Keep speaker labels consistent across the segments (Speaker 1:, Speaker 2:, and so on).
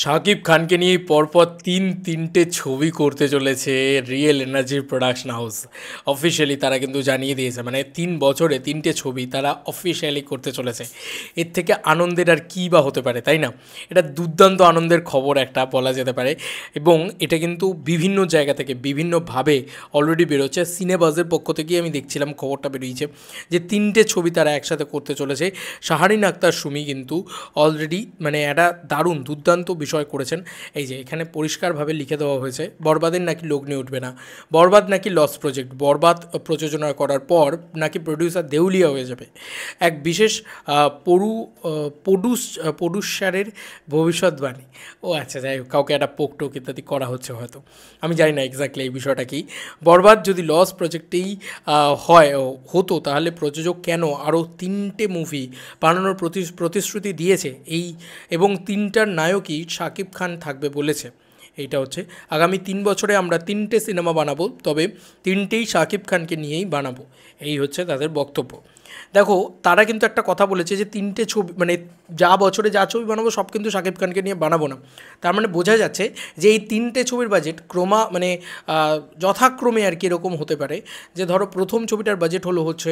Speaker 1: শাকিব খানকে নিয়ে পরপর তিনটে ছবি করতে চলেছে real energy production house. Officially তারা কিন্তু জানিয়ে দিয়েছে, মানে 3 বছরে 3টে ছবি তারা অফিসিয়ালি করতে চলেছে। এর থেকে আনন্দের আর কী বা হতে পারে, তাই না? এটা দুর্দান্ত আনন্দের খবর একটা বলা যেতে পারে। এবং এটা কিন্তু বিভিন্ন জায়গা থেকে বিভিন্নভাবে অলরেডি বেরোচ্ছে। সিনেবাজের পক্ষ থেকেই আমি দেখছিলাম খবরটা বেরিয়েছে যে 3টে ছবি তারা একসাথে করতে চলেছে। শাহরিন আক্তার সুমি কিন্তু অলরেডি মানে একটা দারুণ দুর্দান্ত বিষয় করেছেন। এই যে এখানে পরিষ্কারভাবে লিখে দেওয়া হয়েছে, বরবাদের নাকি লগ্নি উঠবে না, বরবাদ নাকি লস প্রজেক্ট, বরবাদ প্রযোজনা করার পর নাকি প্রডিউসার দেউলিয়া হয়ে যাবে। এক বিশেষ প্রডিউসারের ভবিষ্যৎবাণী। ও আচ্ছা, যাই হোক, কাউকে একটা পোকটোক ইত্যাদি করা হচ্ছে হয়তো, আমি জানি না এক্স্যাক্টলি এই বিষয়টা কি। বরবাদ যদি লস প্রজেক্টেই হতো, তাহলে প্রযোজক কেন আরও 3টে মুভি বানানোর প্রতিশ্রুতি দিয়েছে এবং 3টার নায়কই শাকিব খান থাকবে বলেছে। এইটা হচ্ছে আগামী 3 বছরে আমরা 3টে সিনেমা বানাবো, তবে 3টেই শাকিব খানকে নিয়েই বানাবো, এই হচ্ছে তাদের বক্তব্য। দেখো, তারা কিন্তু একটা কথা বলেছে যে 3টে ছবি, মানে যা বছরে যা ছবি বানাবো সব কিন্তু শাকিব খানকে নিয়ে বানাবো না। তার মানে বোঝা যাচ্ছে যে এই 3টে ছবির বাজেট যথাক্রমে আর কি এরকম হতে পারে যে ধরো প্রথম ছবিটার বাজেট হচ্ছে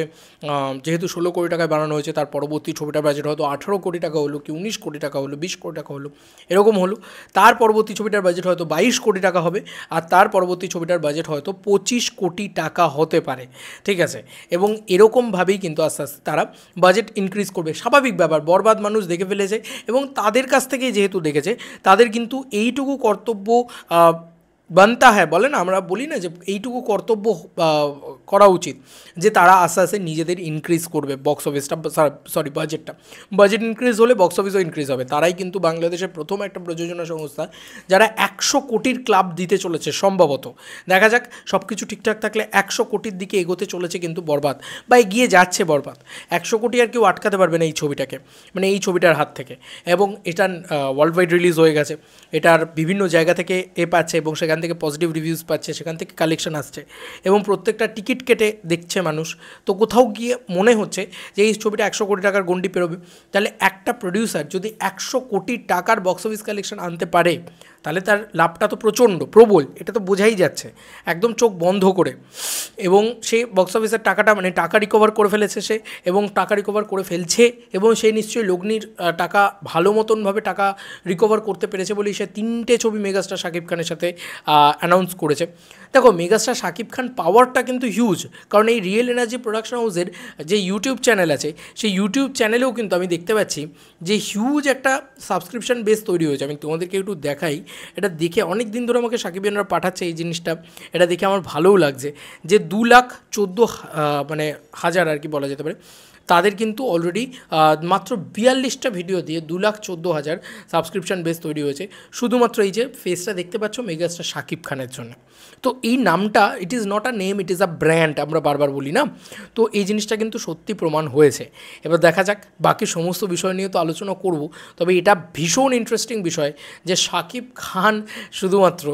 Speaker 1: যেহেতু 16 কোটি টাকায় বানানো হয়েছে, তার পরবর্তী ছবিটার বাজেট হয়তো 18 কোটি টাকা হলো, কি 19 কোটি টাকা হলো, 20 কোটি টাকা হলো, এরকম হলো। তার পরবর্তী ছবিটার বাজেট হয়তো 22 কোটি টাকা হবে, আর তার পরবর্তী ছবিটার বাজেট হয়তো 25 কোটি টাকা হতে পারে। ঠিক আছে, এবং এরকমভাবেই কিন্তু আস্তে আস্তে তারা বাজেট ইনক্রিজ করবে। স্বাভাবিক ব্যাপার, বরবাদ মানুষ দেখে ফেলেছে এবং তাদের কাছ থেকে যেহেতু দেখেছে, তাদের কিন্তু এইটুকু কর্তব্য বানতা হ্যাঁ বলে না, আমরা বলি না যে এইটুকু কর্তব্য করা উচিত যে তারা আস্তে আস্তে নিজেদের ইনক্রিজ করবে বক্স অফিসটা, বাজেট ইনক্রিজ হলে বক্স অফিসও ইনক্রিজ হবে। তারাই কিন্তু বাংলাদেশের প্রথম একটা প্রযোজনা সংস্থা যারা 100 কোটির ক্লাব দিতে চলেছে সম্ভবত। দেখা যাক, সব কিছু ঠিকঠাক থাকলে 100 কোটির দিকে এগোতে চলেছে কিন্তু বরবাদ, বা এগিয়ে যাচ্ছে বরবাদ। 100 কোটি আর কেউ আটকাতে পারবে না এই ছবিটাকে, মানে এই ছবিটার হাত থেকে। এবং এটা ওয়ার্ল্ড ওয়াইড রিলিজ হয়ে গেছে, এটার বিভিন্ন জায়গা থেকে পাচ্ছে এবং সেখান থেকে পজিটিভ রিভিউজ পাচ্ছে, সেখান থেকে কালেকশন আসছে এবং প্রত্যেকটা টিকিট কেটে দেখছে মানুষ। তো কোথাও গিয়ে মনে হচ্ছে যে এই ছবিটা 100 কোটি টাকার গণ্ডি পেরোবে। তাহলে একটা প্রডিউসার যদি 100 কোটি টাকার বক্স অফিস কালেকশন আনতে পারে, তাহলে তার লাভটা তো প্রবল, এটা তো বোঝাই যাচ্ছে একদম চোখ বন্ধ করে। এবং সে বক্স অফিসের টাকাটা, মানে টাকা রিকভার করে ফেলেছে সে, এবং টাকা রিকভার করে ফেলছে, এবং সে নিশ্চয়ই লগ্নির টাকা ভালো মতনভাবে টাকা রিকভার করতে পেরেছে বলেই সে 3টে ছবি মেগাস্টার শাকিব খানের সাথে অ্যানাউন্স করেছে। দেখো, মেগাস্টার শাকিব খান পাওয়ারটা কিন্তু হিউজ, কারণ এই রিয়েল এনার্জি প্রোডাকশন হাউসের যে ইউটিউব চ্যানেল আছে, সেই ইউটিউব চ্যানেলেও কিন্তু আমি দেখতে পাচ্ছি যে হিউজ একটা সাবস্ক্রিপশন বেস তৈরি হয়েছে। আমি তোমাদেরকে একটু দেখাই, এটা দেখে অনেক দিন ধরে আমাকে সাকিবিয়ানরা পাঠাচ্ছে এই জিনিসটা, এটা দেখে আমার ভালোও লাগছে যে 2,14,000 আর কি বলা যেতে পারে, তাদের কিন্তু অলরেডি মাত্র 42টা ভিডিও দিয়ে 2,14,000 সাবস্ক্রিপশন বেস তৈরি হয়েছে, শুধুমাত্র এই যে ফেসটা দেখতে পাচ্ছ মেগাস্টার শাকিব খানের জন্য। তো এই নামটা, it is not a name, it is a brand, আমরা বারবার বলি না? তো এই জিনিসটা কিন্তু সত্যি প্রমাণ হয়েছে। এবার দেখা যাক, বাকি সমস্ত বিষয় নিয়ে তো আলোচনা করব, তবে এটা ভীষণ ইন্টারেস্টিং বিষয় যে শাকিব খান শুধুমাত্র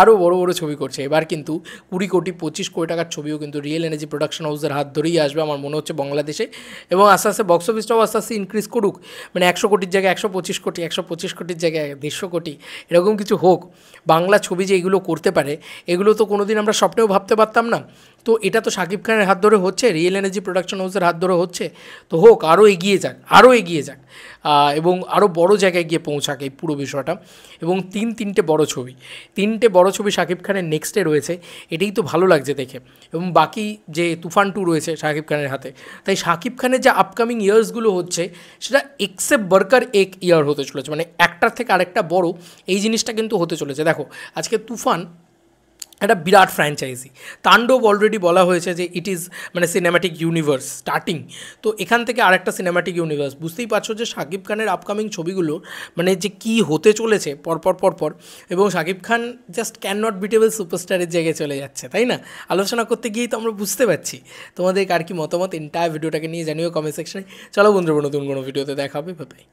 Speaker 1: আরও বড় বড় ছবি করছে। এবার কিন্তু 20 কোটি 25 কোটি টাকার ছবিও কিন্তু রিয়েল এনার্জি প্রোডাকশন হাউসের হাত ধরেই আসবে আমার মনে হচ্ছে বাংলাদেশে। এবং আস্তে আস্তে বক্স অফিসটাও আস্তে আস্তে ইনক্রিজ করুক, মানে 100 কোটির জায়গায় 125 কোটি, 125 কোটির জায়গায় 150 কোটি, এরকম কিছু হোক। বাংলা ছবি যে এগুলো করতে পারে, এগুলো তো কোনোদিন আমরা স্বপ্নেও ভাবতে পারতাম না। তো এটা তো শাকিব খানের হাত ধরে হচ্ছে, রিয়েল এনার্জি প্রোডাকশন হাউসের হাত ধরে হচ্ছে। তো হোক, আরও এগিয়ে যাক এবং আরও বড় জায়গায় গিয়ে পৌঁছাক এই পুরো বিষয়টা। এবং তিনটে বড় ছবি শাকিব খানের নেক্সটে রয়েছে, এটাই তো ভালো লাগছে দেখে। এবং বাকি যে তুফান 2 রয়েছে শাকিব খানের হাতে, তাই শাকিব খানের যে আপকামিং ইয়ার্সগুলো হচ্ছে, সেটা এক্সেপ্ট বরকার এক ইয়ার হতে চলেছে, মানে একটার থেকে আরেকটা বড় এই জিনিসটা কিন্তু হতে চলেছে। দেখো, আজকে তুফান একটা বিরাট ফ্র্যাঞ্চাইজি, তাণ্ডব অলরেডি বলা হয়েছে যে ইট ইজ মানে সিনেম্যাটিক ইউনিভার্স স্টার্টিং। তো এখান থেকে আরেকটা সিনেম্যাটিক ইউনিভার্স, বুঝতেই পারছো যে শাকিব খানের আপকামিং ছবিগুলো মানে যে কী হতে চলেছে পরপর, এবং Shakib Khan just can not বিটেবল সুপারস্টারের জায়গায় চলে যাচ্ছে, তাই না? আলোচনা করতে গিয়েই তো আমরা বুঝতে পারছি। তোমাদের আর কি মতামত এন্টায়ার ভিডিওটাকে নিয়ে জানিও কমেন্ট সেকশনে। চলো বন্ধুরা, নতুন কোনো ভিডিওতে দেখা হবে, বাই।